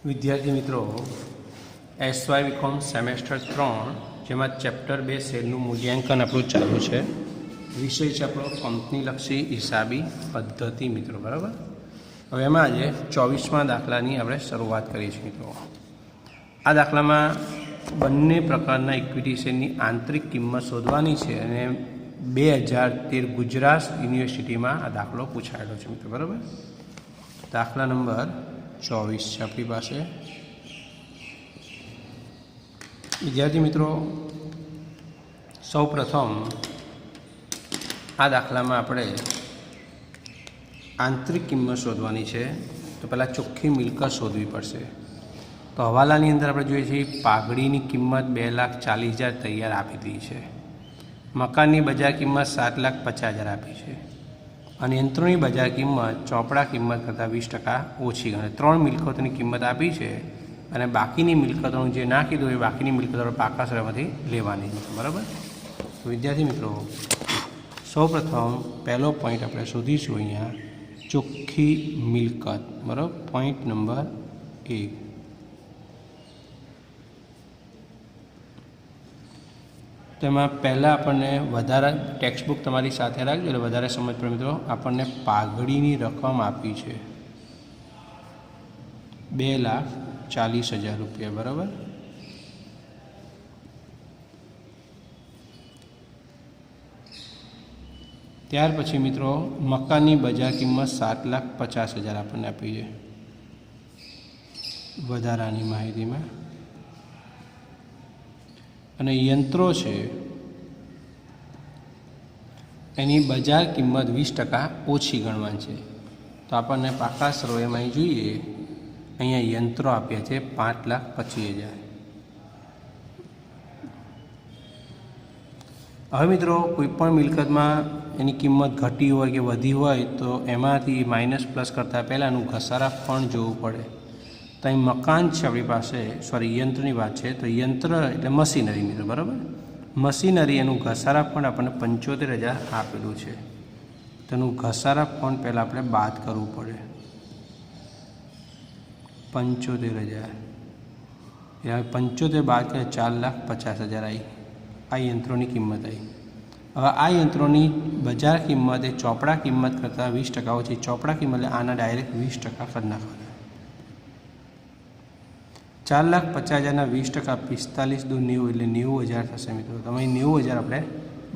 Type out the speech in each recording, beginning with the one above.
વિદ્યાર્થી મિત્રો SY BCom semester 3 જેમાં ચેપ્ટર 2 શેરનું મૂલ્યાંકન આપણું ચાલુ છે. વિષય છે આપણો કંપનીલક્ષી હિસાબી પદ્ધતિ મિત્રો. બરાબર. હવે એમાં આજે 24મા દાખલાની આપણે શરૂઆત કરીએ છીએ મિત્રો. આ દાખલામાં બંને પ્રકારના ઇક્વિટી શેરની આંતરિક કિંમત શોધવાની છે અને 2013 ગુજરાત યુનિવર્સિટીમાં આ દાખલો પૂછાયેલો છે મિત્રો. બરાબર. દાખલા નંબર 24 છે આપણી પાસે. વિદ્યાર્થી મિત્રો સૌ પ્રથમ આ દાખલામાં આપણે આંતરિક કિંમત શોધવાની છે. તો પહેલાં ચોખ્ખી મિલકત શોધવી પડશે. તો હવાલાની અંદર આપણે જોઈએ છીએ પાઘડીની કિંમત 2,40,000 તૈયાર આપી દીધી છે. મકાનની બજાર કિંમત 7,50,000 આપી છે અને યંત્રોની બજાર કિંમત ચોપડા કિંમત કરતાં 20% ઓછી ગણે. 3 મિલકતોની કિંમત આપી છે અને બાકીની મિલકતોનું જે ના કીધું એ બાકીની મિલકતો પાકા સરળમાંથી લેવાની છે. બરાબર. તો વિદ્યાર્થી મિત્રો સૌપ્રથમ પહેલો પોઈન્ટ આપણે શોધીશું અહીંયા ચોખ્ખી મિલકત. બરાબર. Point number 1. તેમાં પહેલાં આપણને વધારે ટેક્સ્ટબુક તમારી સાથે રાખજો એટલે વધારે સમજ પડે મિત્રો. આપણને પાઘડીની રકમ આપી છે 2,40,000 રૂપિયા. બરાબર. ત્યાર પછી મિત્રો મકાનની બજાર કિંમત 7,50,000 આપણને આપી છે વધારાની માહિતીમાં. અને યંત્રો છે એની બજાર કિંમત 20% ઓછી ગણવાની છે. તો આપણને પાકા સરવાળામાં જોઈએ અહીંયા યંત્રો આપ્યા છે 5,25,000. હવે મિત્રો કોઈપણ મિલકતમાં એની કિંમત ઘટી હોય કે વધી હોય તો એમાંથી માઇનસ પ્લસ કરતાં પહેલાંનું ઘસારા ફંડ જોવું પડે. તો અહીં મકાન છે આપણી પાસે, યંત્રની વાત છે. તો યંત્ર એટલે મશીનરી મિત્રો. બરાબર. મશીનરી એનું ઘસારા ફંડ આપણને 75,000 આપેલું છે. તેનું ઘસારા ફંડ પહેલાં આપણે બાદ કરવું પડે. 75,000 એ 75 બાદ કરે 4,50,000 આવી. આ યંત્રોની કિંમત આવી. હવે આ યંત્રોની બજાર કિંમત એ ચોપડા કિંમત કરતાં 20% ઓછી. ચોપડા કિંમત એટલે આના ડાયરેક્ટ 20% કરી નાખવાના. 4,50,000ના 20% 45 દુ 90 એટલે 90,000 થશે મિત્રો. તમે 90,000 આપણે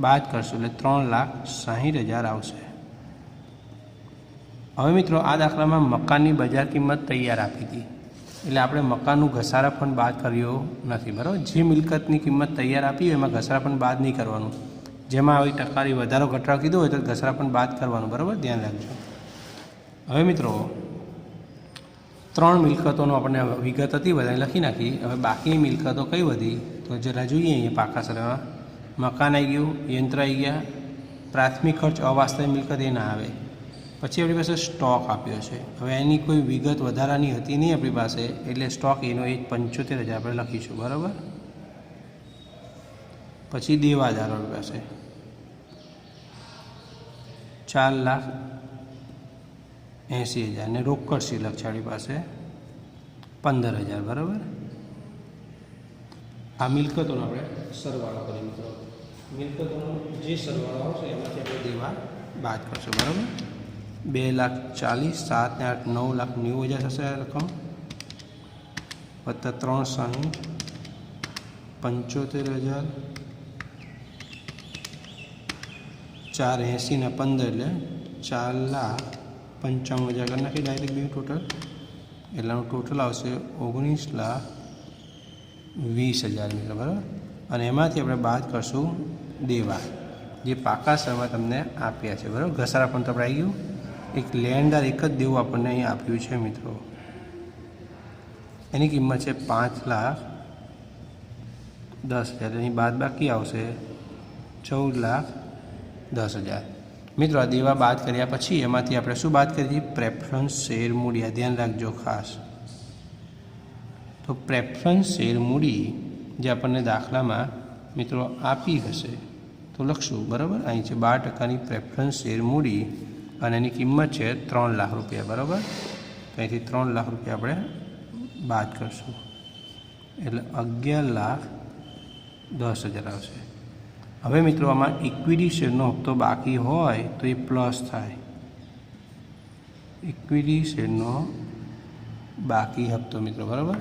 બાદ કરશું એટલે 3,60,000 આવશે. હવે મિત્રો આ દાખલામાં મકાનની બજાર કિંમત તૈયાર આપી હતી એટલે આપણે મકાનનું ઘસારા પણ બાદ કર્યો નથી. બરાબર. જે મિલકતની કિંમત તૈયાર આપી હોય એમાં ઘસારા પણ બાદ નહીં કરવાનું. જેમાં આવી ટકાની વધારો ઘટાડો કીધો હોય તો ઘસારા પણ બાદ કરવાનું. બરાબર. ધ્યાન રાખજો. હવે મિત્રો 3 મિલકતોનો આપણને વિગત હતી બધાને લખી નાખી. હવે બાકીની મિલકતો કઈ વધી તો જરા જોઈએ અહીંયા પાકા સરળમાં. મકાન આવી ગયું, યંત્ર આવી ગયા, પ્રાથમિક ખર્ચ અવાસ્તવિક મિલકત એ ના આવે. પછી આપણી પાસે સ્ટોક આપ્યો છે. હવે એની કોઈ વિગત વધારાની હતી નહીં આપણી પાસે એટલે સ્ટોક એનો એ 75,000 આપણે લખીશું. બરાબર. પછી દેવાદારો આપણી પાસે 4,80,000 અને રોકડ શિલ્લક છે આપણી પાસે 15,000. બરાબર. આ મિલકતોનો આપણે સરવાળો કરીએ મિત્રો. મિલકતોનો જે સરવાળો આવશે એમાંથી આપણે દેવા બાદ કરશું. બરાબર. 2,40,000 7 ને 8 9,90,000 થશે આ રકમ વત્તા 3,60 75,000 4,80 ને 15 એટલે 4,95,000 કરી નાખી ડાયરેક્ટ બે ટોટલ. એટલાનું ટોટલ આવશે 19,20,000 મિત્રો. બરાબર. અને એમાંથી આપણે બાદ કરશું દેવા જે પાકા સરવાળા તમને આપ્યા છે. બરાબર. ઘસારા પણ તો આપણે આવી ગયું. એક લેણદાર એક જ દેવું આપણને અહીં આપ્યું છે મિત્રો. એની કિંમત છે 5,10,000. એની બાદ બાકી આવશે 14,10,000 મિત્રો. આ દેવા બાદ કર્યા પછી એમાંથી આપણે શું બાદ કરીએ? પ્રેફરન્સ શેર મૂડી. આ ધ્યાન રાખજો ખાસ. તો પ્રેફરન્સ શેર મૂડી જે આપણને દાખલામાં મિત્રો આપી હશે તો લખશું. બરાબર. અહીં છે 12%ની પ્રેફરન્સ શેર મૂડી અને એની કિંમત છે 3 લાખ રૂપિયા. બરાબર. તો અહીંથી 3 લાખ રૂપિયા આપણે બાદ કરશું એટલે 11,10,000 આવશે। હવે મિત્રો આમાં ઇક્વિટી શેરનો હપ્તો બાકી હોય તો એ પ્લસ થાય। ઇક્વિટી શેરનો બાકી હપ્તો મિત્રો બરાબર।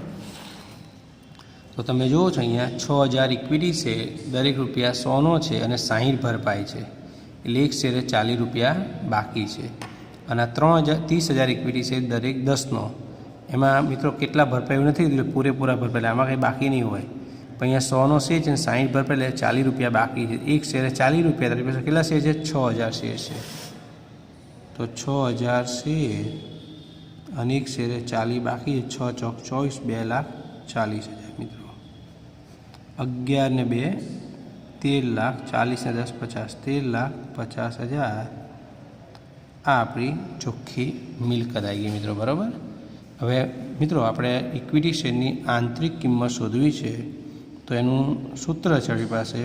તો તમે જુઓ છો અહીંયા 6,000 ઇક્વિટી છે, દરેક રૂપિયા 100નો છે અને 60 ભરપાઈ છે એટલે એક શેરે 40 રૂપિયા બાકી છે। અને 30,000 ઇક્વિટી છે, દરેક 10નો। એમાં મિત્રો કેટલા ભરપાઈ નથી કીધું, પૂરેપૂરા ભરપાઈ, આમાં કંઈ બાકી નહીં હોય। પણ અહીંયા 100નો શેર છે અને 60 ભરપાઈ એટલે 40 રૂપિયા બાકી છે। એક શેરે 40 રૂપિયા, તારી પાસે કેટલા શેર છે? 6,000 શેર છે। તો 6,000 શેર અને એક શેરે 40 બાકી છે, 6 ચોક 24, 2,40,000 મિત્રો। 11 ને 2 13,40 ને 10 50, 13,50,000 આ આપણી ચોખ્ખી મિલકત આવી ગઈ મિત્રો બરાબર। હવે મિત્રો આપણે ઇક્વિટી શેરની આંતરિક કિંમત શોધવી છે તો એનું સૂત્ર છે આપણી પાસે।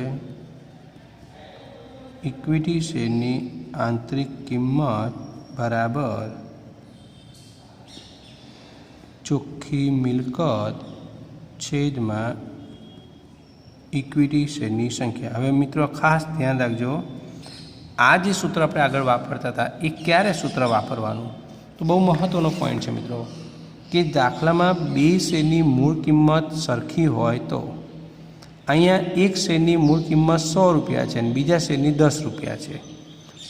ઇક્વિટી શેરની આંતરિક કિંમત બરાબર ચોખ્ખી મિલકત છેદમાં ઇક્વિટી શેરની સંખ્યા। હવે મિત્રો ખાસ ધ્યાન રાખજો, આ જે સૂત્ર આપણે આગળ વાપરતા હતા એ ક્યારે સૂત્ર વાપરવાનું, તો બહુ મહત્ત્વનો પોઈન્ટ છે મિત્રો કે દાખલામાં બે શેરની મૂળ કિંમત સરખી હોય તો અહીંયા એક શેરની મૂળ કિંમત 100 રૂપિયા છે અને બીજા શેરની 10 રૂપિયા છે,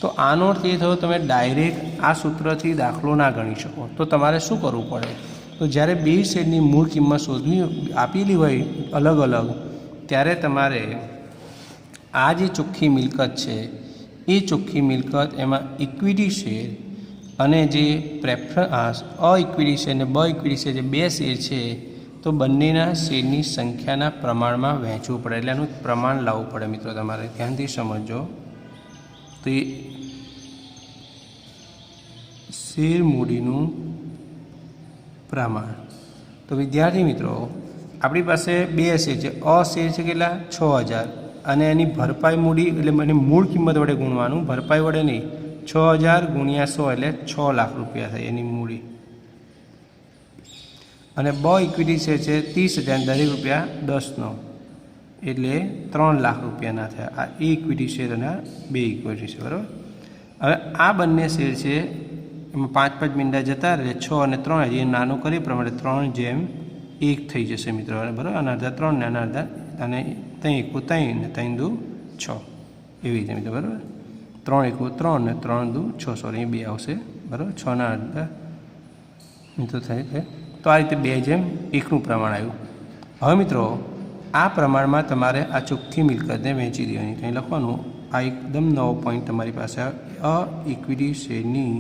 તો આનો અર્થ એ થયો તમે ડાયરેક્ટ આ સૂત્રથી દાખલો ના ગણી શકો। તો તમારે શું કરવું પડે, તો જ્યારે બે શેરની મૂળ કિંમત શોધવી આપેલી હોય અલગ અલગ, ત્યારે તમારે આ જે ચોખ્ખી મિલકત છે એ ચોખ્ખી મિલકત એમાં ઇક્વિટી શેર અને જે અઇક્વિટી શેર અને બ ઇક્વિટી શેર, જે બે શેર છે તો બંનેના શેરની સંખ્યાના પ્રમાણમાં વહેંચવું પડે। એટલે એનું પ્રમાણ લાવવું પડે મિત્રો, તમારે ધ્યાનથી સમજો। તો એ શેર મૂડીનું પ્રમાણ, તો વિદ્યાર્થી મિત્રો આપણી પાસે બે શેર છે, અ શેર છે કેટલા? 6,000 અને એની ભરપાઈ મૂડી એટલે મને મૂળ કિંમત વડે ગુણવાનું, ભરપાઈ વડે નહીં। 6,000 ગુણ્યા 100 એટલે 6 લાખ રૂપિયા થાય એની મૂડી। અને બ ઇક્વિટી શેર છે 30,000, દરેક રૂપિયા 10નો એટલે 3 લાખ રૂપિયાના થયા। આ ઇક્વિટી શેર અને આ બે ઇક્વિટી શેર બરાબર। હવે આ બંને શેર છે એમાં 5-5 મીંડા જતા રહે, 6 અને 3 હજી નાનું કરી પ્રમાણે 3:1 થઈ જશે મિત્રો બરાબર। આના અડધા 3 ને આના અડધા, અને 3 1 3 ને 3 2 6 એવી રીતે મિત્રો બરાબર। 3 1 3 ને 3 2 6, સોરી 2 આવશે બરાબર। 6 ના અડધા મિત્રો થાય છે। તો આ રીતે 2:1નું પ્રમાણ આવ્યું। હવે મિત્રો આ પ્રમાણમાં તમારે આ ચોખ્ખી મિલકતને વહેંચી દેવાની, કંઈ લખવાનું, આ એકદમ નવો પોઈન્ટ તમારી પાસે। ઇક્વિટી શેરની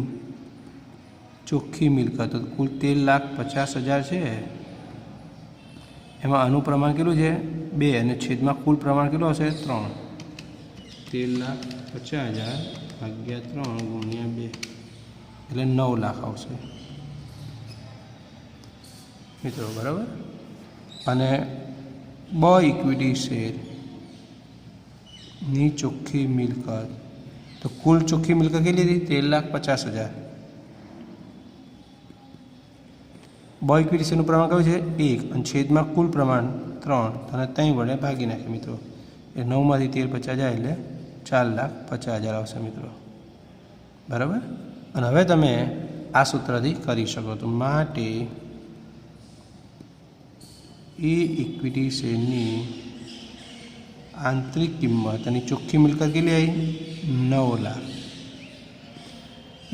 ચોખ્ખી મિલકત કુલ 13,50,000 છે, એમાં આનું પ્રમાણ કેટલું છે? 2 અને છેદમાં કુલ પ્રમાણ કેટલું હશે? 3। 13,50,000 ભાગ્યા 3 ગુણ્યા 2 એટલે 9 લાખ આવશે મિત્રો બરાબર। અને બ ઇક્વિટી શેરની ચોખ્ખી મિલકત, તો કુલ ચોખ્ખી મિલકત કેટલી હતી? 13,50,000। બ ઇક્વિટી શેરનું પ્રમાણ કયું છે? 1 અને છેદમાં કુલ પ્રમાણ 3, અને 3 વડે ભાગી નાખે મિત્રો, એ 9માંથી 13 જાય એટલે 4,50,000 આવશે મિત્રો બરાબર। અને હવે તમે આ સૂત્રથી કરી શકો, તો માટે એ ઇક્વિટી શેરની આંતરિક કિંમત અને ચોખ્ખી મિલકત કેટલી આવી? 9 લાખ।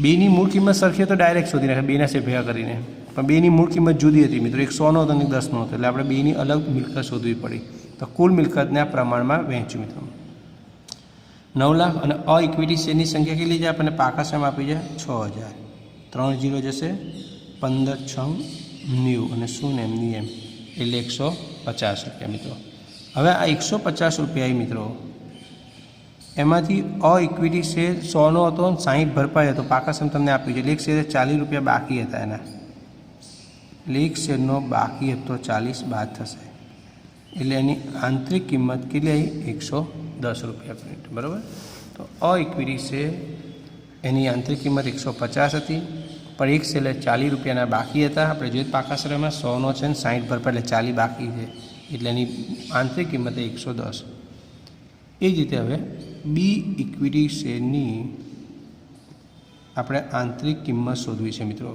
બેની મૂળ કિંમત સરખી તો ડાયરેક્ટ શોધી નાખે બેના શેર ભેગા કરીને, પણ બેની મૂળ કિંમત જુદી હતી મિત્રો, એક 100નો હતો અને 10નો હતો, એટલે આપણે બેની અલગ મિલકત શોધવી પડી। તો કુલ મિલકતને આ પ્રમાણમાં વહેંચ્યું મિત્રો। 9 લાખ અને અઇક્વિટી શેરની સંખ્યા કેટલી છે આપણને પાકા સેમ આપી છે? 6,000। 3 0 જશે, 15 6 90 અને 0 એમની એમ એટલે 150 રૂપિયા મિત્રો। હવે આ 150 રૂપિયા મિત્રો, એમાંથી અઇક્વિટી શેર 100નો હતો, 60 ભરપાઈ હતો, પાકા સેમ તમને આપ્યું છે, એટલે એક શેરે 40 રૂપિયા બાકી હતા એના, એટલે એક શેરનો બાકી હતો 40 બાદ થશે, એટલે એની આંતરિક કિંમત કેટલી આવી? 110 રૂપિયા બરાબર। તો અઇક્વિટી શેર એની આંતરિક કિંમત 150 હતી, પણ એક સેલે 40 રૂપિયાના બાકી હતા. આપણે જોઈએ પાકા સરવાળામાં 100નો છે ને 60 ભરપા એટલે 40 બાકી છે, એટલે એની આંતરિક કિંમત 110. એ જ રીતે હવે બી ઇક્વિટી શેરની આપણે આંતરિક કિંમત શોધવી છે મિત્રો.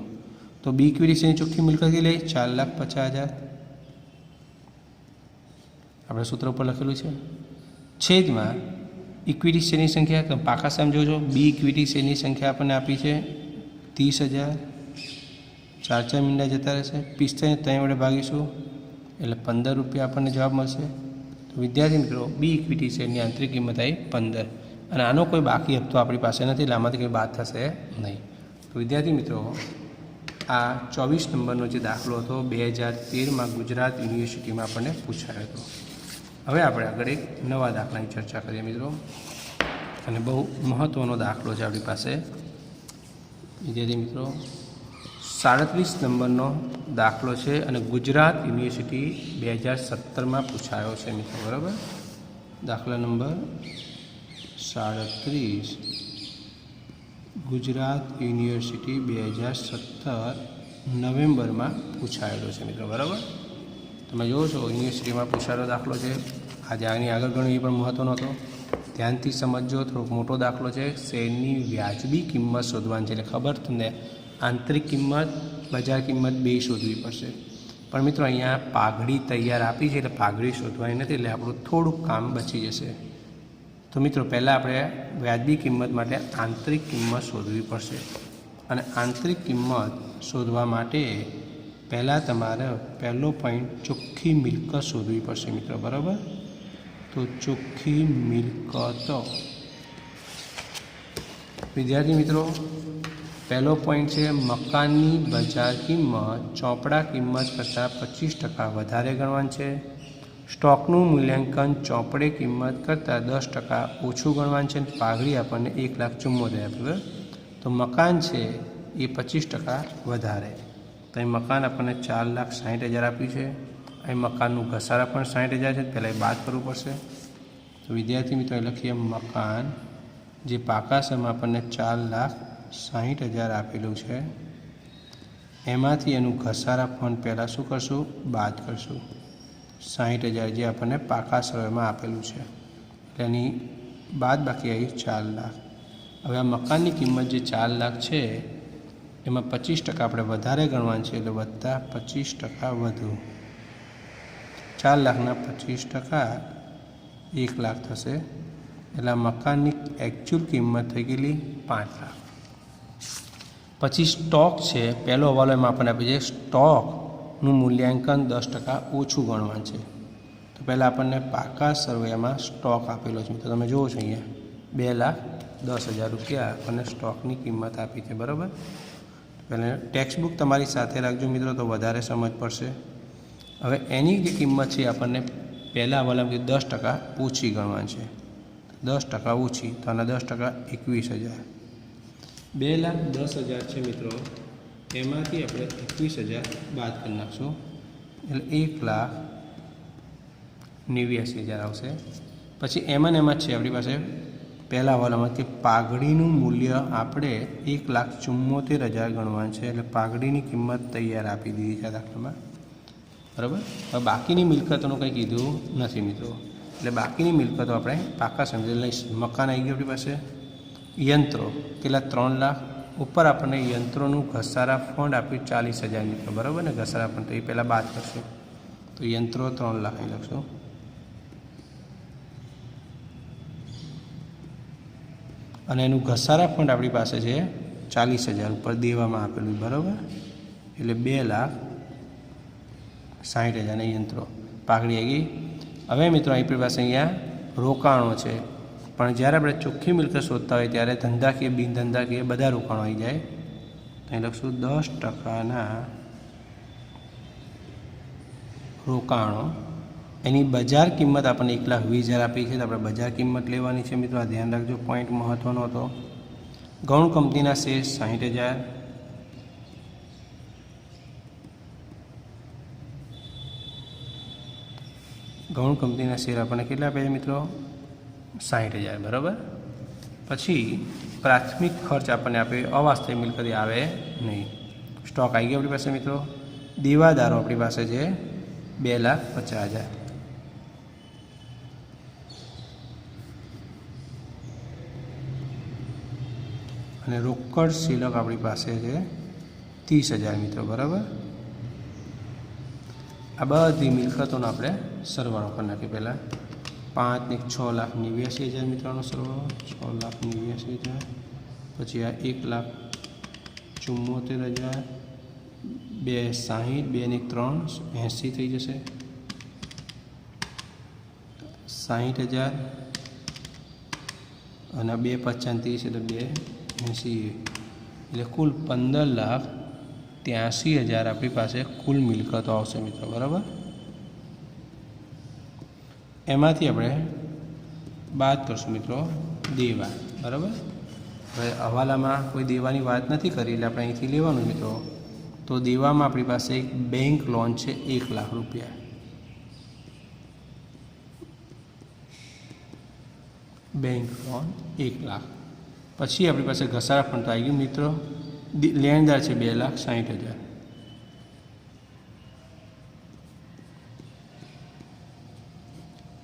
તો બી ઇક્વિટી શેરની ચોખ્ખી મિલકત કેટલી લઈ? 4,50,000. આપણે સૂત્ર ઉપર લખેલું છે છેદમાં ઇક્વિટી શેરની સંખ્યા. તો પાકા સામ જોજો, બી ઇક્વિટી શેરની સંખ્યા આપણને આપી છે 30,000. 4 મીંડા જતા રહેશે, 45 3 વડે ભાગીશું એટલે 15 રૂપિયા આપણને જવાબ મળશે. તો વિદ્યાર્થી મિત્રો બી ઇક્વિટી શેરની આંતરિક કિંમત આવી 15, અને આનો કોઈ બાકી હપ્તો આપણી પાસે નથી એટલે આમાંથી કંઈ બાદ થશે નહીં. તો વિદ્યાર્થી મિત્રો આ 24 નંબરનો જે દાખલો હતો 2013માં ગુજરાત યુનિવર્સિટીમાં આપણને પૂછાયો હતો. હવે આપણે આગળ એક નવા દાખલાની ચર્ચા કરીએ મિત્રો, અને બહુ મહત્ત્વનો દાખલો છે આપણી પાસે. વિદ્યાર્થી મિત્રો 37 નંબરનો દાખલો છે અને ગુજરાત યુનિવર્સિટી 2017માં પૂછાયો છે મિત્રો, બરાબર. દાખલા નંબર 37 ગુજરાત યુનિવર્સિટી 2017 નવેમ્બરમાં પૂછાયેલો છે મિત્રો, બરાબર. તમે જુઓ છો યુનિવર્સિટીમાં પૂછાયેલો દાખલો છે. આજે આની આગળ ઘણો એ પણ મહત્ત્વનો હતો, ધ્યાનથી સમજો. થોડોક મોટો દાખલો છે. શેરની વ્યાજબી કિંમત શોધવાની છે, એટલે ખબર તમને આંતરિક કિંમત બજાર કિંમત બે શોધવી પડશે. પણ મિત્રો અહીંયા પાઘડી તૈયાર આપી છે એટલે પાઘડી શોધવાની નથી, એટલે આપણું થોડુંક કામ બચી જશે. તો મિત્રો પહેલાં આપણે વ્યાજબી કિંમત માટે આંતરિક કિંમત શોધવી પડશે, અને આંતરિક કિંમત શોધવા માટે પહેલાં તમારે પહેલો પોઈન્ટ ચોખ્ખી મિલકત શોધવી પડશે મિત્રો, બરાબર. તો ચોખ્ખી મિલકતો વિદ્યાર્થી મિત્રો પહેલો પોઈન્ટ છે મકાનની બજાર કિંમત ચોપડા કિંમત કરતાં 25% વધારે ગણવાનું છે. સ્ટોકનું મૂલ્યાંકન ચોપડે કિંમત કરતાં 10% ઓછું ગણવાનું છે. પાઘડી આપણને 1,74,000 આપ્યું. તો મકાન છે એ 25% વધારે. તો અહીં મકાન આપણને 4,60,000 આપ્યું છે. અહીં મકાનનું ઘસારા પણ 60,000 છે, પહેલાં એ બાદ કરવું પડશે. તો વિદ્યાર્થી મિત્રો લખીએ મકાન જે પાકા સમમાં આપણને 4,60,000 આપેલું છે, એમાંથી એનું ઘસારા ફંડ પહેલાં શું કરશું? બાદ કરશું. 60,000 જે આપણને પાકા સમયમાં આપેલું છે, એટલે એની બાદ બાકી આવી 4 લાખ. હવે આ મકાનની કિંમત જે 4 લાખ છે એમાં 25% આપણે વધારે ગણવાનું છે, એટલે વત્તા 25% વધુ. 4 લાખના 25% 1 લાખ થશે, એટલે આ મકાનની એકચ્યુઅલ કિંમત થઈ ગયેલી 5 લાખ. પછી સ્ટોક છે, પહેલો હવાલો એમાં આપણને આપે છે સ્ટોકનું મૂલ્યાંકન 10% ઓછું ગણવાનું છે. તો પહેલાં આપણને પાકા સરવૈયામાં સ્ટોક આપેલો છે. તો તમે જુઓ છો અહીંયા 2,10,000 રૂપિયા આપણને સ્ટોકની કિંમત આપી છે, બરાબર. પહેલાં ટેક્સ્ટ બુક તમારી સાથે રાખજો મિત્રો, તો વધારે સમજ પડશે. હવે એની જે કિંમત છે આપણને પહેલાં હવાલામાં 10% ઓછી ગણવાની છે. 10% ઓછી, તો આના 10% 21,000. 2,10,000 છે મિત્રો, એમાંથી આપણે 21,000 બાદ કરી નાખશું, એટલે 1,89,000 આવશે. પછી એમાં જ છે આપણી પાસે પહેલાં હવાલામાં કે પાઘડીનું મૂલ્ય આપણે 1,74,000 ગણવાનું છે, એટલે પાઘડીની કિંમત તૈયાર આપી દીધી છે દાખલામાં, બરાબર. હવે બાકીની મિલકતોનું કંઈ કીધું નથી મિત્રો, એટલે બાકીની મિલકતો આપણે પાકા સમજી લઈશું. મકાન આવી ગયું આપણી પાસે. યંત્રો કેટલા? 3 લાખ. ઉપર આપણને યંત્રોનું ઘસારા ફંડ આપ્યું 40,000 મિત્રો, બરાબર ને. ઘસારા ફંડ તો એ પહેલાં બાદ કરશું, તો યંત્રો 3 લાખ અહીં લખશું. અને એનું ઘસારા ફંડ આપણી પાસે છે 40,000 ઉપર દેવામાં આપેલું, બરાબર. એટલે 2,60,000 યંત્રો. પાઘડી આવી ગઈ. હવે મિત્રો આપણી પાસે અહીંયા રોકાણો છે, પણ જ્યારે આપણે ચોખ્ખી મિલકત શોધતા હોય ત્યારે ધંધાકીય બિન ધંધાકીય બધા રોકાણો આવી જાય. તો અહીં લખશું 10%ના રોકાણો. એની બજાર કિંમત આપણને 1,20,000 આપી છે, તો આપણે બજાર કિંમત લેવાની છે મિત્રો. આ ધ્યાન રાખજો, પોઈન્ટ મહત્ત્વનો હતો. ગૌણ કંપનીના શેર 60,000. ગૌણ કંપનીના શેર આપણને કેટલા આપ્યા છે મિત્રો? 60,000, બરાબર. પછી प्राथमिक खर्च आपने आपे अवास्तविक मिलकत आवे नहीं। स्टॉक आई गयो अपनी पास मित्रों। देवादारों अपनी पास है 2,50,000 અને રોકડ શિલક આપણી પાસે છે 30,000 મિત્રો બરાબર। આ બધી મિલકતોનો આપણે સરવાળો કરી નાખીએ। પહેલાં 5 ને 6,89,000 મિત્રોનો સરવાળો 6,89,000, પછી આ 1,74,000, 2,60, 2 ને 3 80 થઈ જશે, 60,000 અને 2,35 એટલે 2,80 એટલે કુલ 15,83,000 આપણી પાસે કુલ મિલકતો આવશે મિત્રો બરાબર। એમાંથી આપણે બાદ કરશું મિત્રો દેવા બરાબર। હવે હવાલામાં કોઈ દેવાની વાત નથી કરી એટલે આપણે અહીંથી લેવાનું મિત્રો। તો દેવામાં આપણી પાસે એક બેંક લોન છે 1,00,000 રૂપિયા, બેંક લોન 1,00,000। પછી આપણી પાસે ઘસારા ફંડ તો આવી ગયું મિત્રો। લેણદાર છે 2,60,000,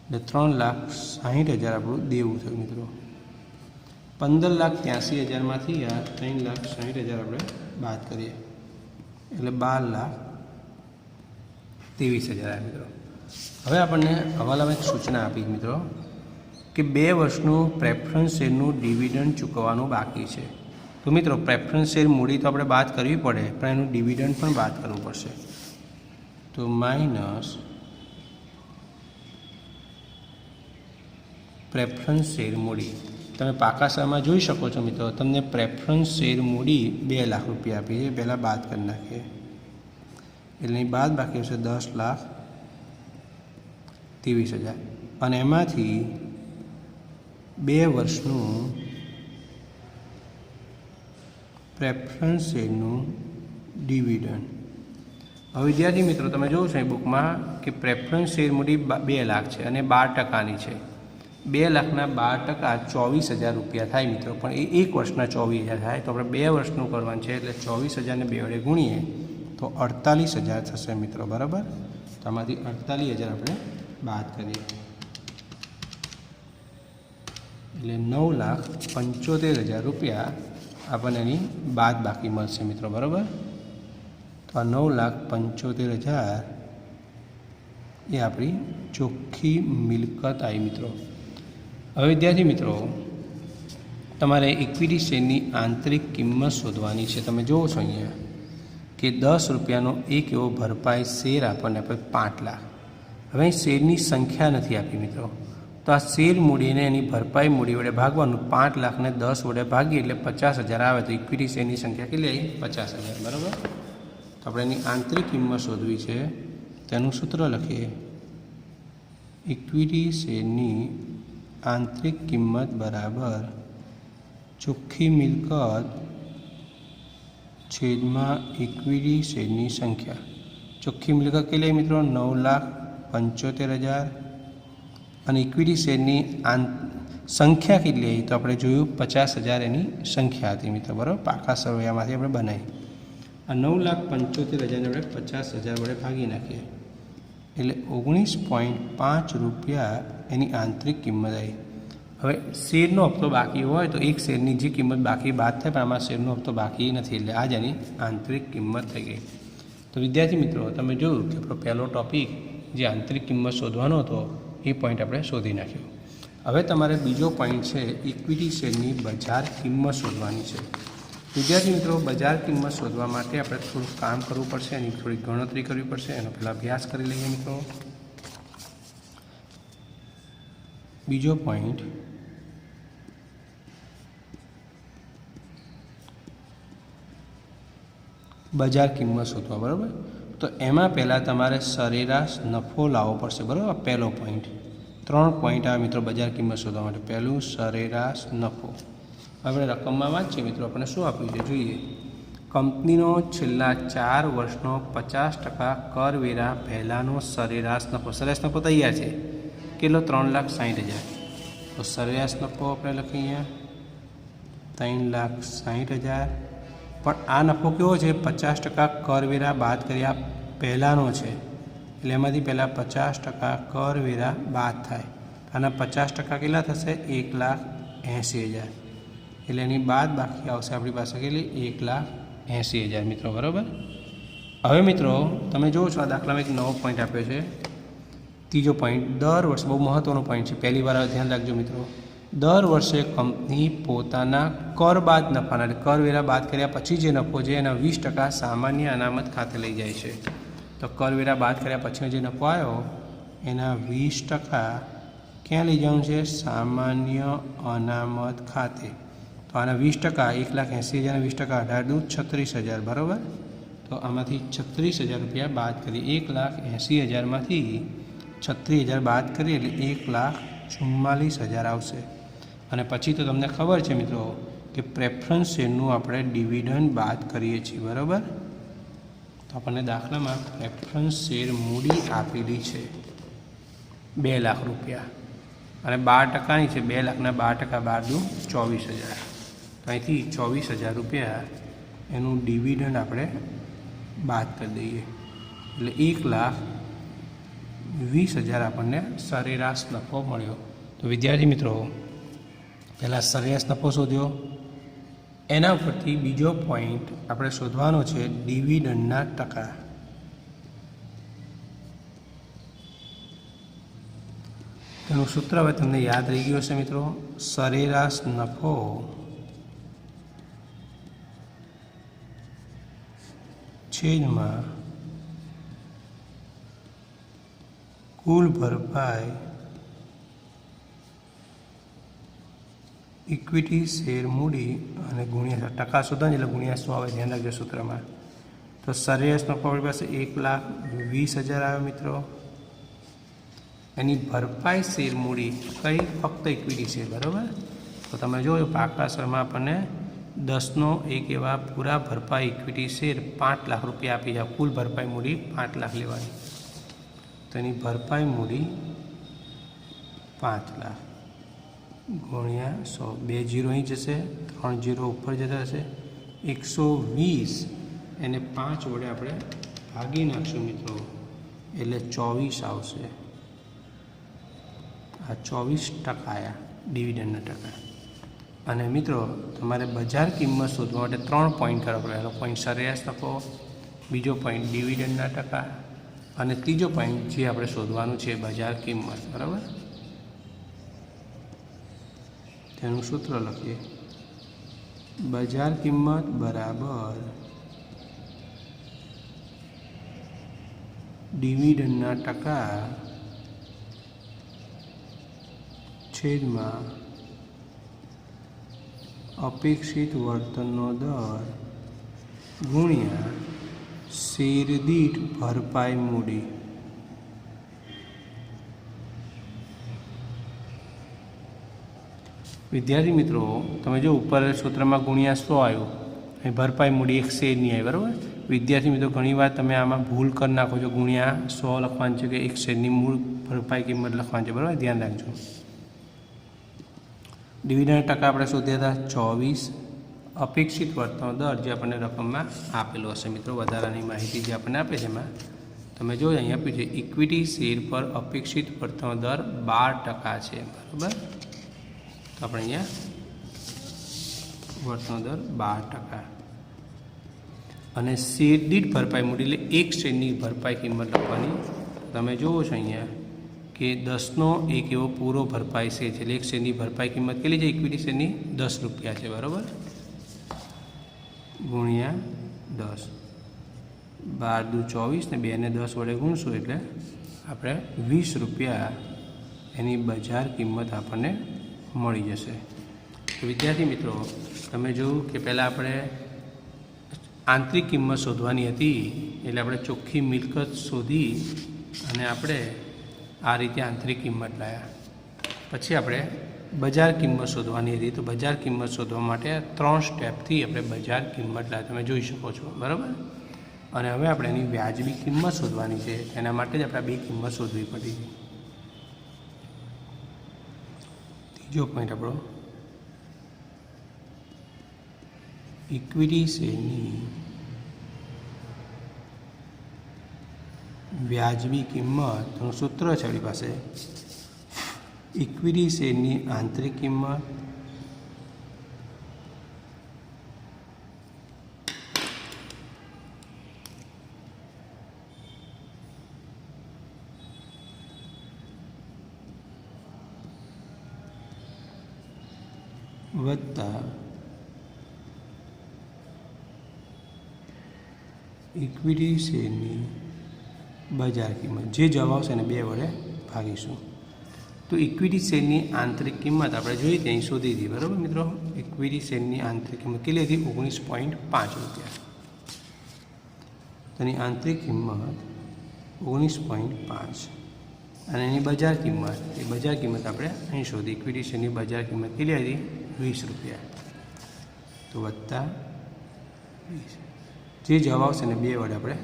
એટલે 3,60,000 આપણું દેવું થયું મિત્રો। 15,83,000માંથી આ 3,60,000 આપણે બાદ કરીએ એટલે 12,23,000 મિત્રો। હવે આપણને હવાલામાં એક સૂચના આપી મિત્રો કે 2 વર્ષનું પ્રેફરન્સ શેરનું ડિવિડન્ડ ચૂકવવાનું બાકી છે। તો મિત્રો પ્રેફરન્સ શેર મૂડી તો આપણે બાદ કરવી પડે પણ એનું ડિવિડન્ડ પણ બાદ કરવું પડશે। તો માઇનસ પ્રેફરન્સ શેર મૂડી। તમે પાકા સામાં જોઈ શકો છો મિત્રો, તમને પ્રેફરન્સ શેર મૂડી 2,00,000 રૂપિયા આપી છે। પહેલાં બાદ કરી નાખીએ એટલે બાદ બાકી હશે 10,23,000 અને એમાંથી 2 વર્ષનું પ્રેફરન્સ શેરનું ડિવિડન્ડ। હવે વિદ્યાર્થી મિત્રો તમે જોવો છો એ બુકમાં કે પ્રેફરન્સ શેર મૂડી 2,00,000 છે અને 12%ની છે। 2,00,000ના 12% 24,000 રૂપિયા થાય મિત્રો, પણ એ 1 વર્ષના 24,000 થાય। તો આપણે 2 વર્ષનું કરવાનું છે એટલે 24,000ને 2 વડે ગુણીએ તો 48,000 થશે મિત્રો બરાબર। તો આમાંથી 48,000 આપણે બાદ કરીએ એટલે 9,75,000 રૂપિયા આપણને એની બાદ બાકી મળશે મિત્રો બરાબર। તો આ 9,75,000 એ આપણી ચોખ્ખી મિલકત આવી મિત્રો। હવે વિદ્યાર્થી મિત્રો તમારે ઇક્વિટી શેરની આંતરિક કિંમત શોધવાની છે। તમે જુઓ છો અહીંયા કે 10 રૂપિયાનો એક એવો ભરપાઈ શેર આપણને આપે 5,00,000। હવે શેરની સંખ્યા નથી આપી મિત્રો, તો આ શેર મૂડીને એની ભરપાઈ મૂડી વડે ભાગવાનું। 5,00,000ને 10 વડે ભાગીએ એટલે 50,000 આવે। તો ઇક્વિટી શેરની સંખ્યા કેટલી આવી? 50,000 બરાબર। તો આપણે એની આંતરિક કિંમત શોધવી છે, તેનું સૂત્ર લખીએ। ઇક્વિટી શેરની આંતરિક કિંમત બરાબર ચોખ્ખી મિલકત છેદમાં ઇક્વિટી શેરની સંખ્યા। ચોખ્ખી મિલકત કેટલી મિત્રો? 9,75,000 અને ઇક્વિટી શેરની સંખ્યા કેટલી આવી? તો આપણે જોયું 50,000 એની સંખ્યા હતી મિત્રો બરાબર। પાકા સરવૈયામાંથી આપણે બનાવી આ 9,75,000ને આપણે 50,000 વડે ભાગી નાખીએ એટલે 19.5 રૂપિયા એની આંતરિક કિંમત આવી। હવે શેરનો હપ્તો બાકી હોય તો એક શેરની જે કિંમત બાકી બાદ થાય, પણ આમાં શેરનો હપ્તો બાકી નથી એટલે આ જ એની આંતરિક કિંમત થઈ ગઈ। તો વિદ્યાર્થી મિત્રો તમે જોયું કે આપણો પહેલો ટૉપિક જે આંતરિક કિંમત શોધવાનો હતો એ પોઈન્ટ આપણે શોધી નાખ્યો। હવે તમારે બીજો પોઈન્ટ છે ઇક્વિટી શેરની બજાર કિંમત શોધવાની છે। વિદ્યાર્થી મિત્રો બજાર કિંમત શોધવા માટે આપણે થોડું કામ કરવું પડશે, એની થોડી ગણતરી કરવી પડશે। એનો પહેલાં અભ્યાસ કરી લઈએ મિત્રો। બીજો પોઈન્ટ બજાર કિંમત શોધવા બરાબર। તો એમાં પહેલાં તમારે સરેરાશ નફો લાવવો પડશે બરાબર। પહેલો પોઈન્ટ 3 પોઈન્ટ આવે મિત્રો બજાર કિંમત શોધવા માટે। પહેલું સરેરાશ નફો। આપણે રકમમાં વાંચીએ મિત્રો, આપણને શું આપ્યું છે જોઈએ। કંપનીનો છેલ્લા 4 વર્ષનો 50% કરવેરા પહેલાંનો સરેરાશ નફો। સરેરાશ નફો તૈયાર છે કેટલો? 3,60,000। તો સરેરાશ નફો આપણે લખીએ અહીંયા 3,60,000। પણ આ નફો કેવો છે? 50% કરવેરા બાદ કર્યા પહેલાંનો છે, એટલે એમાંથી પહેલાં 50% કરવેરા બાદ થાય. આના 50% કેટલા થશે? 1,80,000. એટલે એની બાદ બાકી આવશે આપણી પાસે કેટલી? 1,80,000 મિત્રો, બરાબર. હવે મિત્રો તમે જુઓ છો આ દાખલામાં એક નવો પોઈન્ટ આપ્યો છે, ત્રીજો પોઈન્ટ. દર વર્ષે બહુ મહત્ત્વનો પોઈન્ટ છે, પહેલી વાર ધ્યાન રાખજો મિત્રો. દર વર્ષે કંપની પોતાના કર બાદ નફાના, એટલે કરવેરા બાદ કર્યા પછી જે નફો છે એના 20% સામાન્ય અનામત ખાતે લઈ જાય છે. તો કરવેરા બાદ કર્યા પછી જે નફો આવ્યો એના 20% ક્યાં લઈ જવાનું છે? સામાન્ય અનામત ખાતે. તો આના 20%, 1,80,000 20%, 18,36,000 બરાબર. તો આમાંથી 36,000 રૂપિયા બાદ કરીએ. 1,80,000માંથી 36,000 બાદ કરીએ એટલે 1,44,000 આવશે. અને પછી તો તમને ખબર છે મિત્રો કે પ્રેફરન્સ શેરનું આપણે ડિવિડન્ડ બાદ કરીએ છીએ, બરાબર. તો આપણને દાખલામાં પ્રેફરન્સ શેર મૂડી આપેલી છે 2,00,000 રૂપિયા અને 12%ની છે. 2,00,000ના 12%, 12,24,000. તો અહીંથી 24,000 રૂપિયા એનું ડિવિડન્ડ આપણે બાદ કરી દઈએ એટલે 1,20,000 આપણને સરેરાશ નફો મળ્યો. તો વિદ્યાર્થી મિત્રો પહેલાં સરેરાશ નફો શોધ્યો, એના ઉપરથી બીજો પોઈન્ટ આપણે શોધવાનો છે ડિવિડન્ડના ટકા. તેનું સૂત્ર હવે તમને યાદ રહી ગયું હશે મિત્રો. સરેરાશ નફો છેદમાં કુલ ભરપાઈ ઇક્વિટી શેર મૂડી અને ગુણ્યા ટકા શોધવાનું, એટલે ગુણ્યા 100 આવે, ધ્યાન રાખજો સૂત્રમાં. તો સરેરાશ નફો આપણી પાસે 1,20,000 આવે મિત્રો. એની ભરપાઈ શેર મૂડી કઈ? ફક્ત ઇક્વિટી શેર, બરાબર. તો તમે જોયો પાકા શેરમાં આપણને 10 એવા પૂરા ભરપાઈ ઇક્વિટી શેર 5,00,000 રૂપિયા આપી જાય. કુલ ભરપાઈ મૂડી 5,00,000 લેવાની. તો એની ભરપાઈ મૂડી 5,00,000 ગુણ્યા 100. 2 0 અહીં જશે, 3 0 ઉપર જતા હશે. 120 એને 5 વડે આપણે ભાગી નાખશું મિત્રો, એટલે 24 આવશે. આ 24% આવ્યા ડિવિડન્ડના ટકા. અને મિત્રો તમારે બજાર કિંમત શોધવા માટે 3 પોઈન્ટ કરવા પડે. પહેલો પોઈન્ટ સરેરાશ નફો, બીજો પોઈન્ટ ડિવિડન્ડના ટકા અને ત્રીજો પોઈન્ટ જે આપણે શોધવાનું છે બજાર કિંમત, બરાબર. તેનું સૂત્ર લખીએ. બજાર કિંમત બરાબર ડિવિડન્ડના ટકા છેદમાં અપેક્ષિત વર્તનનો દર ગુણ્યા શેર દીઠ ભરપાઈ મૂડી. વિદ્યાર્થી મિત્રો તમે જો ઉપર સૂત્રમાં ગુણ્યા 100 આવ્યો, અહીં ભરપાઈ મૂડી એક શેરની આવી, બરાબર. વિદ્યાર્થી મિત્રો ઘણીવાર તમે આમાં ભૂલ કરી નાખો છો, ગુણ્યા 100 લખવાનું છે કે એક શેરની મૂળ ભરપાઈ કિંમત લખવાની છે, બરાબર. ધ્યાન રાખજો. ડિવિડન્ડ ટકા આપણે શોધ્યા હતા 24. અપેક્ષિત વર્તનનો દર જે આપણને રકમમાં આપેલો હશે મિત્રો, વધારાની માહિતી જે આપણને આપે છે એમાં તમે જો અહીં આપ્યું છે ઇક્વિટી શેર પર અપેક્ષિત વર્તનનો દર 12% છે, બરાબર. તો આપણે અહીંયા વર્તનનો દર 12% અને શેર દીઠ ભરપાઈ મૂડી એટલે એક શેરની ભરપાઈ કિંમત લખવાની. તમે જુઓ છો અહીંયા કે 10નો એક એવો પૂરો ભરપાઈ શેર છે, એટલે એક શેરની ભરપાઈ કિંમત કેટલી છે? ઇક્વિટી શેરની 10 રૂપિયા છે, બરાબર. ગુણ્યા 10, 12 × 24 ને 2 ને 10 વડે ગુણશું એટલે આપણે 20 રૂપિયા એની બજાર કિંમત આપણને મળી જશે. તો વિદ્યાર્થી મિત્રો તમે જોયું કે પહેલાં આપણે આંતરિક કિંમત શોધવાની હતી, એટલે આપણે ચોખ્ખી મિલકત શોધી અને આપણે આ રીતે આંતરિક કિંમત લાવ્યા. પછી આપણે બજાર કિંમત શોધવાની હતી, તો બજાર કિંમત શોધવા માટે 3 સ્ટેપથી આપણે બજાર કિંમત લાવ્યા, તમે જોઈ શકો છો, બરાબર. અને હવે આપણે એની વ્યાજબી કિંમત શોધવાની છે, એના માટે જ આપણે 2 કિંમત શોધવી પડી છે. ત્રીજો પોઈન્ટ આપણો ઇક્વિટી શેરની વ્યાજબી કિંમતનું સૂત્ર છે આપણી પાસે. ઇક્વિટી શેરની આંતરિક કિંમત વત્તા ઇક્વિટી શેરની બજાર કિંમત, જે જવાબ આવશે ને 2 વડે ભાગીશું. તો ઇક્વિટી શેરની આંતરિક કિંમત આપણે જોઈએ ત્યાં શોધી હતી, બરાબર મિત્રો. ઇક્વિટી શેરની આંતરિક કિંમત કેટલી હતી? 19.5 રૂપિયા. તેની આંતરિક કિંમત 19.5 અને એની બજાર કિંમત, એ બજાર કિંમત આપણે અહીં શોધી. ઇક્વિટી શેરની બજાર કિંમત કેટલી હતી? 20 રૂપિયા. તો વત્તા 20, જે જવાબ આવશે ને 2 વડે આપણે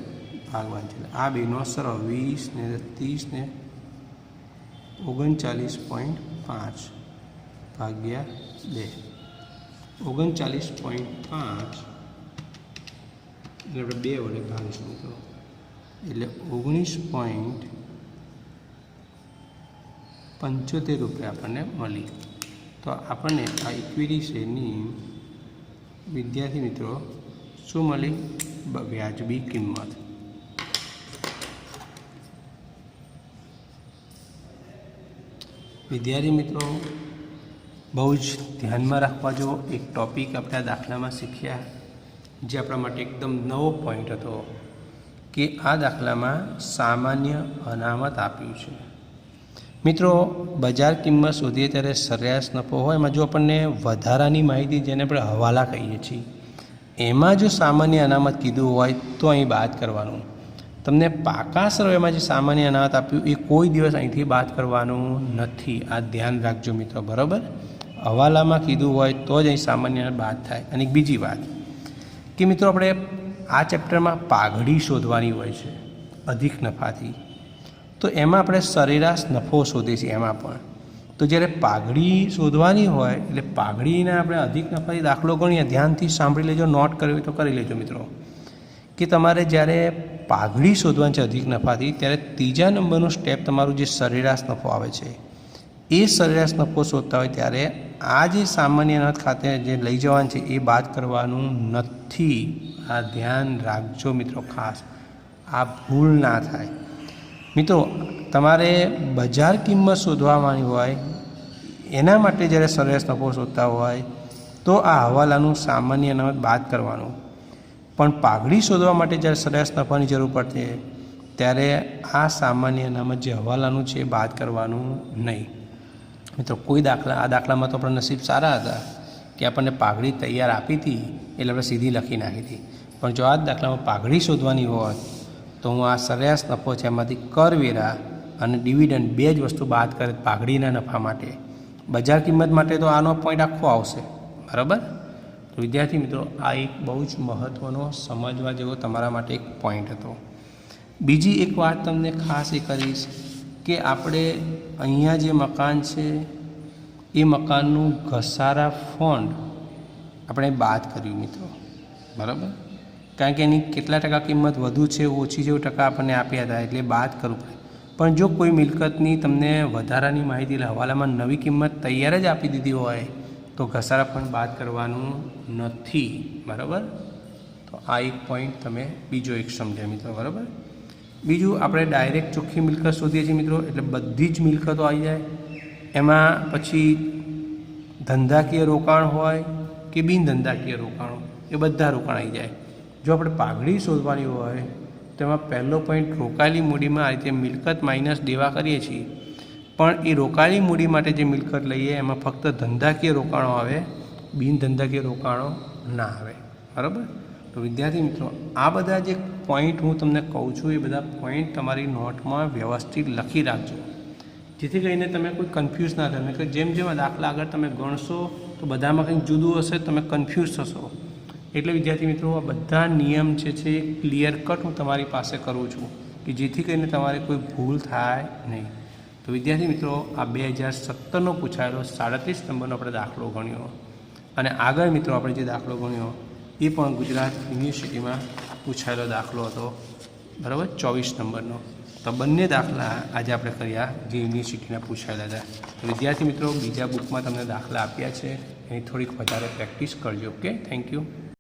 ભાગવાનું છે. આ બેનો સરળ 20 ને 30 ને 39.5 ભાગ્યા 2. 39.5 એટલે આપણે 2 વડે ભાગીશું મિત્રો. એટલે 19.75 રૂપિયા આપણને મળી. તો આપણને આ ઇક્વિટી શેરની વિદ્યાર્થી મિત્રો શું મળી? વ્યાજબી કિંમત. વિદ્યાર્થી મિત્રો બહુ જ ધ્યાનમાં રાખવા જો એક ટૉપિક આપણે આ દાખલામાં શીખ્યા, જે આપણા માટે એકદમ નવો પોઈન્ટ હતો કે આ દાખલામાં સામાન્ય અનામત આપ્યું છે. મિત્રો બજાર કિંમત શોધીએ ત્યારે સરેરાશ નફો હોય, એમાં જો આપણને વધારાની માહિતી, જેને આપણે હવાલા કહીએ છીએ, એમાં જો સામાન્ય અનામત કીધું હોય તો અહીં બાદ કરવાનું. તમને પાકા સરવાળામાં જે સામાન્ય અનામત આપ્યું એ કોઈ દિવસ અહીંથી બાદ કરવાનું નથી. આ ધ્યાન રાખજો મિત્રો, બરાબર. હવાલામાં કીધું હોય તો જ અહીં સામાન્ય બાદ થાય. અને એક બીજી વાત કે મિત્રો આપણે આ ચેપ્ટરમાં પાઘડી શોધવાની હોય છે અધિક નફાથી. તો એમાં આપણે સરેરાશ નફો શોધીએ છીએ એમાં પણ. તો જ્યારે પાઘડી શોધવાની હોય એટલે પાઘડીને આપણે અધિક નફાથી દાખલો ગણીએ. ધ્યાનથી સાંભળી લેજો, નોટ કરવી હોય તો કરી લેજો મિત્રો, કે તમારે જ્યારે પાઘડી શોધવાની છે અધિક નફાથી, ત્યારે ત્રીજા નંબરનું સ્ટેપ તમારું જે સરેરાશ નફો આવે છે એ સરેરાશ નફો શોધતા હોય ત્યારે આ જે સામાન્ય અનામત ખાતે જે લઈ જવાનું છે એ બાદ કરવાનું નથી. આ ધ્યાન રાખજો મિત્રો ખાસ, આ ભૂલ ના થાય. મિત્રો તમારે બજાર કિંમત શોધવાની હોય એના માટે જ્યારે સરેરાશ નફો શોધતા હોય તો આ હવાલાનું સામાન્ય અનામત બાદ કરવાનું. પણ પાઘડી શોધવા માટે જ્યારે સરેરાશ નફાની જરૂર પડશે ત્યારે આ સામાન્ય અનામત જે હવાલાનું છે એ બાદ કરવાનું નહીં. મિત્રો કોઈ દાખલા, આ દાખલામાં તો આપણા નસીબ સારા હતા કે આપણને પાઘડી તૈયાર આપી હતી એટલે આપણે સીધી લખી નાખી હતી. પણ જો આ દાખલામાં પાઘડી શોધવાની હોય તો હું આ સરેરાશ નફો છે એમાંથી કરવેરા અને ડિવિડન્ડ 2 જ વસ્તુ બાદ કરે પાઘડીના નફા માટે. બજાર કિંમત માટે તો આનો પોઈન્ટ આખો આવશે, બરાબર. તો વિદ્યાર્થી મિત્રો આ એક બહુ જ મહત્ત્વનો સમજવા જેવો તમારા માટે એક પોઈન્ટ હતો. બીજી એક વાત તમને ખાસ એ કરીશ કે આપણે અહીંયા જે મકાન છે એ મકાનનું ઘસારા ફંડ આપણે બાદ કર્યું મિત્રો, બરાબર. કારણ કે એની કેટલા ટકા કિંમત વધુ છે ઓછી છે ટકા આપણને આપ્યા હતા એટલે બાદ કરવું પડે. પણ જો કોઈ મિલકતની તમને વધારાની માહિતી હવાલામાં નવી કિંમત તૈયાર જ આપી દીધી હોય તો ઘસારા ફંડ બાદ કરવાનું નથી, બરાબર. તો આ એક પોઈન્ટ તમે બીજો એક સમજ્યા મિત્રો, બરાબર. બીજું આપણે ડાયરેક્ટ ચોખ્ખી મિલકત શોધીએ છીએ મિત્રો, એટલે બધી જ મિલકતો આવી જાય. એમાં પછી ધંધાકીય રોકાણ હોય કે બિન ધંધાકીય રોકાણો, એ બધા રોકાણ આવી જાય. જો આપણે પાઘડી શોધવાની હોય તો એમાં પહેલો પોઈન્ટ રોકાયેલી મૂડીમાં આ રીતે મિલકત માઇનસ દેવા કરીએ છીએ. પણ એ રોકાયેલી મૂડી માટે જે મિલકત લઈએ એમાં ફક્ત ધંધાકીય રોકાણો આવે, બિન ધંધાકીય રોકાણો ના આવે, બરાબર. તો વિદ્યાર્થી મિત્રો આ બધા જે પોઈન્ટ હું તમને કહું છું એ બધા પોઈન્ટ તમારી નોટમાં વ્યવસ્થિત લખી રાખજો, જેથી કરીને તમે કોઈ કન્ફ્યુઝ ના થાય. કે જેમ જેમ દાખલા આગળ તમે ગણશો તો બધામાં કંઈક જુદું હશે, તમે કન્ફ્યુઝ થશો. એટલે વિદ્યાર્થી મિત્રો આ બધા નિયમ છે એ ક્લિયર કટ હું તમારી પાસે કરું છું કે જેથી કરીને તમારે કોઈ ભૂલ થાય નહીં. તો વિદ્યાર્થી મિત્રો આ 2017નો પૂછાયેલો 37 નંબરનો આપણે દાખલો ગણ્યો. અને આગળ મિત્રો આપણે જે દાખલો ગણ્યો એ પણ ગુજરાત યુનિવર્સિટીમાં પૂછાયેલો દાખલો હતો, બરાબર, 24 નંબરનો. તો બંને દાખલા આજે આપણે કર્યા જે યુનિવર્સિટીના પૂછાયેલા હતા. વિદ્યાર્થી મિત્રો, બીજા બુકમાં તમને દાખલા આપ્યા છે, એની થોડીક વધારે પ્રેક્ટિસ કરજો. Okay, thank you.